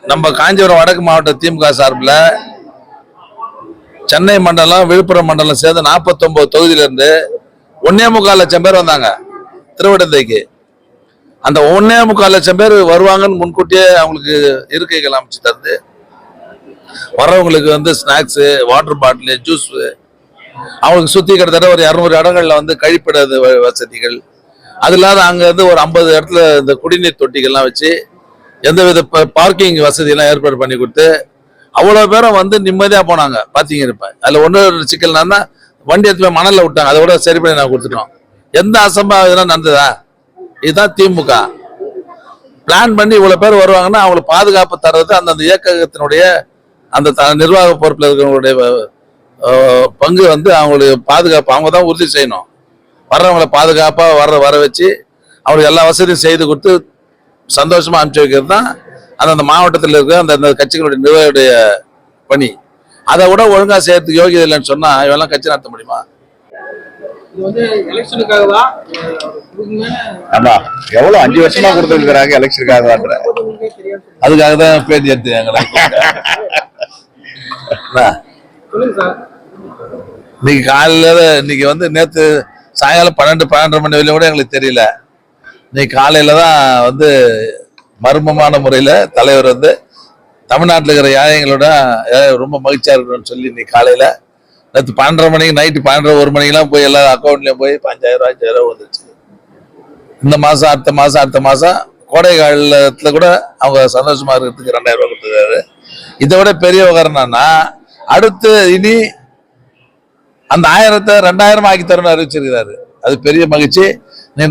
நம்ம காஞ்சிபுரம் வடக்கு மாவட்ட திமுக சார்பில் சென்னை மண்டலம் விழுப்புரம் மண்டலம் சேர்ந்து 49 தொகுதியிலிருந்து 1.25 லட்சம் பேர் வந்தாங்க திருவிடந்தைக்கு. அந்த 1.25 லட்சம் பேர் வருவாங்கன்னு முன்கூட்டியே அவங்களுக்கு இருக்கைகள் அமைச்சு தந்து வர்றவங்களுக்கு ஸ்நாக்ஸ், வாட்டர் பாட்டில், ஜூஸ், அவங்களுக்கு சுத்தி கிட்டத்தட்ட ஒரு 200 இடங்கள்ல கழிப்பிட வசதிகள், அது இல்லாத அங்க ஒரு 50 இடத்துல இந்த குடிநீர் தொட்டிகள்லாம் வச்சு எந்தவித பார்க்கிங் வசதி எல்லாம் ஏற்பாடு பண்ணி கொடுத்து அவ்வளவு பேரும் நிம்மதியா போனாங்க. பாத்தீங்க இருப்பேன். அதுல ஒன்னு சிக்கல்னா வண்டி எடுத்து மணல்ல விட்டாங்க, அதை விட சரி பண்ணி நான் கொடுத்துட்டோம். எந்த அசம்பாவிதம் நடந்ததா? இதுதான் திமுக பிளான் பண்ணி இவ்வளவு பேர் வருவாங்கன்னா அவங்களுக்கு பாதுகாப்பு தர்றது அந்தந்த இயக்கத்தினுடைய அந்த நிர்வாக பொறுப்பில் இருக்கிறவங்களுடைய பங்கு. அவங்களுடைய பாதுகாப்பு அவங்க தான் உறுதி செய்யணும். வர்றவங்களை பாதுகாப்பா வர வச்சு அவங்களுக்கு எல்லா வசதியும் செய்து கொடுத்து சந்தோஷமா அனுப்பிச்சு வைக்கிறது தான் அந்த மாவட்டத்தில் இருக்கிற அந்த கட்சிகளுடைய நிர்வாகியுடைய பணி. அதை விட ஒழுங்கா செய்யறதுக்கு யோகியதை இல்லைன்னு சொன்னா இவெல்லாம் கட்சி நடத்த முடியுமா? எவ்வளவு 5 வருஷமா கொடுத்துருக்காங்க எலெக்ஷனுக்காக. அதுக்காக தான் பேட்டி எடுத்து இன்னைக்கு காலையில இன்னைக்கு நேத்து சாயங்காலம் 12 மணி வரையும் கூட எங்களுக்கு தெரியல. இன்னைக்கு காலையில தான் மர்மமான முறையில தலைவர் தமிழ்நாட்டில் இருக்கிற ஏழைங்களோட ரொம்ப மகிழ்ச்சியா இருக்கணும்னு சொல்லி இன்னைக்கு காலையில நேற்று 12:30 மணிக்கு நைட்டு 12:30 1 மணிக்கெல்லாம் போய் எல்லா அக்கௌண்ட்லயும் போய் 5000 5000 வந்துருச்சு. இந்த மாசம் அடுத்த மாசம் கோடை காலத்துல கூட அவங்க சந்தோஷமா இருக்கிறதுக்கு 2000 ரூபாய் கொடுத்துருக்காரு. இதை விட பெரிய விவகாரம்னா அடுத்து இனி அந்த 1000-ஐ 2000 ஆக்கி தரணும்னு அறிவிச்சிருக்கிறாரு. அது பெரிய மகிழ்ச்சி.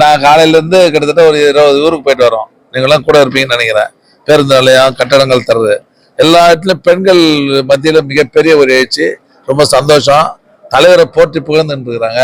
நான் காலையில இருந்து கிட்டத்தட்ட ஒரு 20 ஊருக்கு போயிட்டு வரோம். நீங்களாம் கூட இருப்பீங்கன்னு நினைக்கிறேன். பேருந்து நிலையம், கட்டடங்கள் தருது, எல்லா இடத்துலயும் பெண்கள் மத்தியில மிகப்பெரிய ஒரு எழுச்சி. ரொம்ப சந்தோஷம். தலைவரை போற்றி புகழ்ந்துட்டு இருக்கிறாங்க.